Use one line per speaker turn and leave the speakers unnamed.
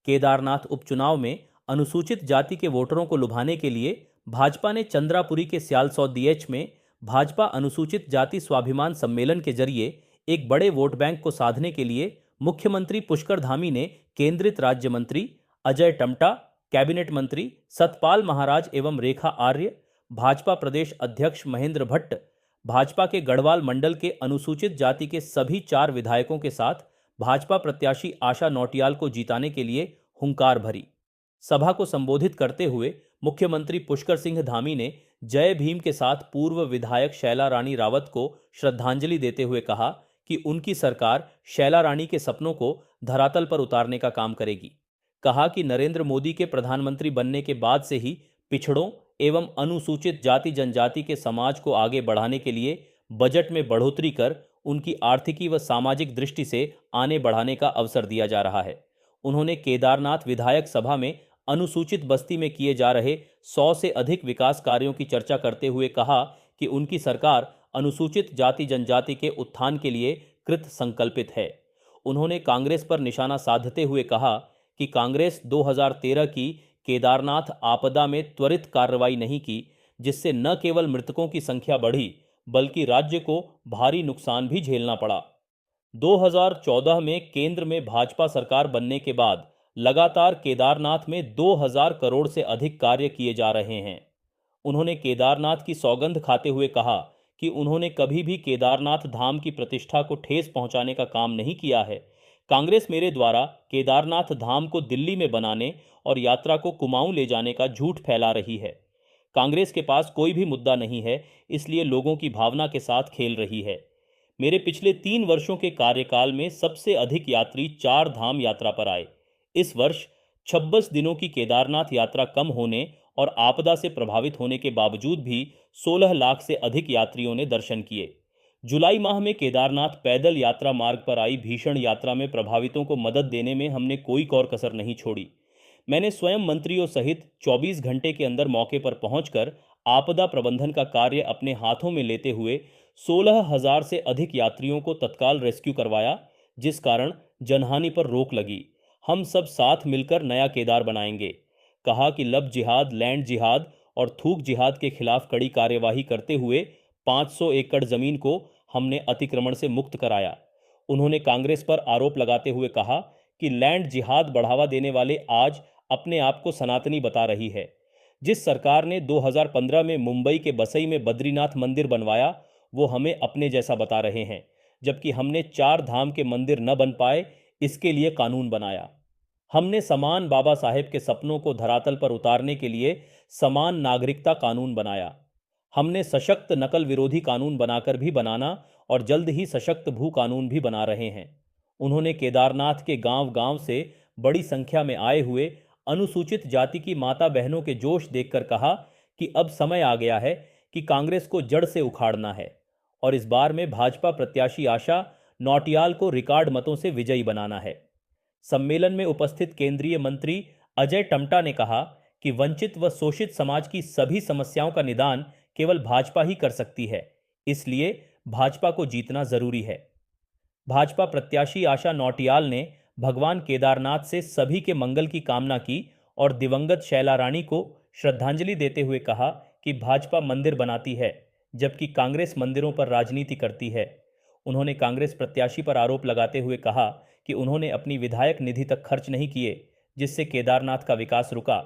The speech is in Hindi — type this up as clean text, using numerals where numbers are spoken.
केदारनाथ उपचुनाव में अनुसूचित जाति के वोटरों को लुभाने के लिए भाजपा ने चंद्रापुरी के स्यालसौदीएच में भाजपा अनुसूचित जाति स्वाभिमान सम्मेलन के जरिए एक बड़े वोट बैंक को साधने के लिए मुख्यमंत्री पुष्कर धामी ने केंद्रित राज्य मंत्री अजय टमटा, कैबिनेट मंत्री सतपाल महाराज एवं रेखा आर्य, भाजपा प्रदेश अध्यक्ष महेंद्र भट्ट, भाजपा के गढ़वाल मंडल के अनुसूचित जाति के सभी 4 विधायकों के साथ भाजपा प्रत्याशी आशा नौटियाल को जिताने के लिए हुंकार भरी। सभा को संबोधित करते हुए मुख्यमंत्री पुष्कर सिंह धामी ने जय भीम के साथ पूर्व विधायक शैला रानी रावत को श्रद्धांजलि देते हुए कहा कि उनकी सरकार शैला रानी के सपनों को धरातल पर उतारने का काम करेगी। कहा कि नरेंद्र मोदी के प्रधानमंत्री बनने के बाद से ही पिछड़ों एवं अनुसूचित जाति जनजाति के समाज को आगे बढ़ाने के लिए बजट में बढ़ोतरी कर उनकी आर्थिकी व सामाजिक दृष्टि से आने बढ़ाने का अवसर दिया जा रहा है। उन्होंने केदारनाथ विधायक सभा में अनुसूचित बस्ती में किए जा रहे 100 से अधिक विकास कार्यों की चर्चा करते हुए कहा कि उनकी सरकार अनुसूचित जाति जनजाति के उत्थान के लिए कृत संकल्पित है। उन्होंने कांग्रेस पर निशाना साधते हुए कहा कि कांग्रेस 2013 की केदारनाथ आपदा में त्वरित कार्रवाई नहीं की, जिससे न केवल मृतकों की संख्या बढ़ी बल्कि राज्य को भारी नुकसान भी झेलना पड़ा। 2014 में केंद्र में भाजपा सरकार बनने के बाद लगातार केदारनाथ में 2000 करोड़ से अधिक कार्य किए जा रहे हैं। उन्होंने केदारनाथ की सौगंध खाते हुए कहा कि उन्होंने कभी भी केदारनाथ धाम की प्रतिष्ठा को ठेस पहुंचाने का काम नहीं किया है। कांग्रेस मेरे द्वारा केदारनाथ धाम को दिल्ली में बनाने और यात्रा को कुमाऊं ले जाने का झूठ फैला रही है। कांग्रेस के पास कोई भी मुद्दा नहीं है, इसलिए लोगों की भावना के साथ खेल रही है। मेरे पिछले 3 वर्षों के कार्यकाल में सबसे अधिक यात्री 4 धाम यात्रा पर आए। इस वर्ष 26 दिनों की केदारनाथ यात्रा कम होने और आपदा से प्रभावित होने के बावजूद भी 16 लाख से अधिक यात्रियों ने दर्शन किए। जुलाई माह में केदारनाथ पैदल यात्रा मार्ग पर आई भीषण यात्रा में प्रभावितों को मदद देने में हमने कोई कौर कसर नहीं छोड़ी। मैंने स्वयं मंत्रियों सहित 24 घंटे के अंदर मौके पर पहुंचकर आपदा प्रबंधन का कार्य अपने हाथों में लेते हुए 16,000 से अधिक यात्रियों को तत्काल रेस्क्यू करवाया, जिस कारण जनहानि पर रोक लगी। हम सब साथ मिलकर नया केदार बनाएंगे। कहा कि लब जिहाद, लैंड जिहाद और थूक जिहाद के खिलाफ कड़ी कार्यवाही करते हुए 500 एकड़ जमीन को हमने अतिक्रमण से मुक्त कराया। उन्होंने कांग्रेस पर आरोप लगाते हुए कहा कि लैंड जिहाद बढ़ावा देने वाले आज अपने आप को सनातनी बता रही है। जिस सरकार ने 2015 में मुंबई के बसई में बद्रीनाथ मंदिर बनवाया, वो हमें अपने जैसा बता रहे हैं, जबकि हमने 4 धाम के मंदिर न बन पाए, इसके लिए कानून बनाया। हमने समान बाबा साहेब के सपनों को धरातल पर उतारने के लिए समान नागरिकता कानून बनाया। हमने सशक्त नकल विरोधी कानून बनाकर भी बनाना और जल्द ही सशक्त भू कानून भी बना रहे हैं। उन्होंने केदारनाथ के गांव-गांव से बड़ी संख्या में आए हुए अनुसूचित जाति की माता बहनों के जोश देखकर कहा कि अब समय आ गया है कि कांग्रेस को जड़ से उखाड़ना है और इस बार में भाजपा प्रत्याशी आशा नौटियाल को रिकॉर्ड मतों से विजयी बनाना है। सम्मेलन में उपस्थित केंद्रीय मंत्री अजय टमटा ने कहा कि वंचित व शोषित समाज की सभी समस्याओं का निदान केवल भाजपा ही कर सकती है, इसलिए भाजपा को जीतना जरूरी है। भाजपा प्रत्याशी आशा नौटियाल ने भगवान केदारनाथ से सभी के मंगल की कामना की और दिवंगत शैला रानी को श्रद्धांजलि देते हुए कहा कि भाजपा मंदिर बनाती है, जबकि कांग्रेस मंदिरों पर राजनीति करती है। उन्होंने कांग्रेस प्रत्याशी पर आरोप लगाते हुए कहा कि उन्होंने अपनी विधायक निधि तक खर्च नहीं किए, जिससे केदारनाथ का विकास रुका।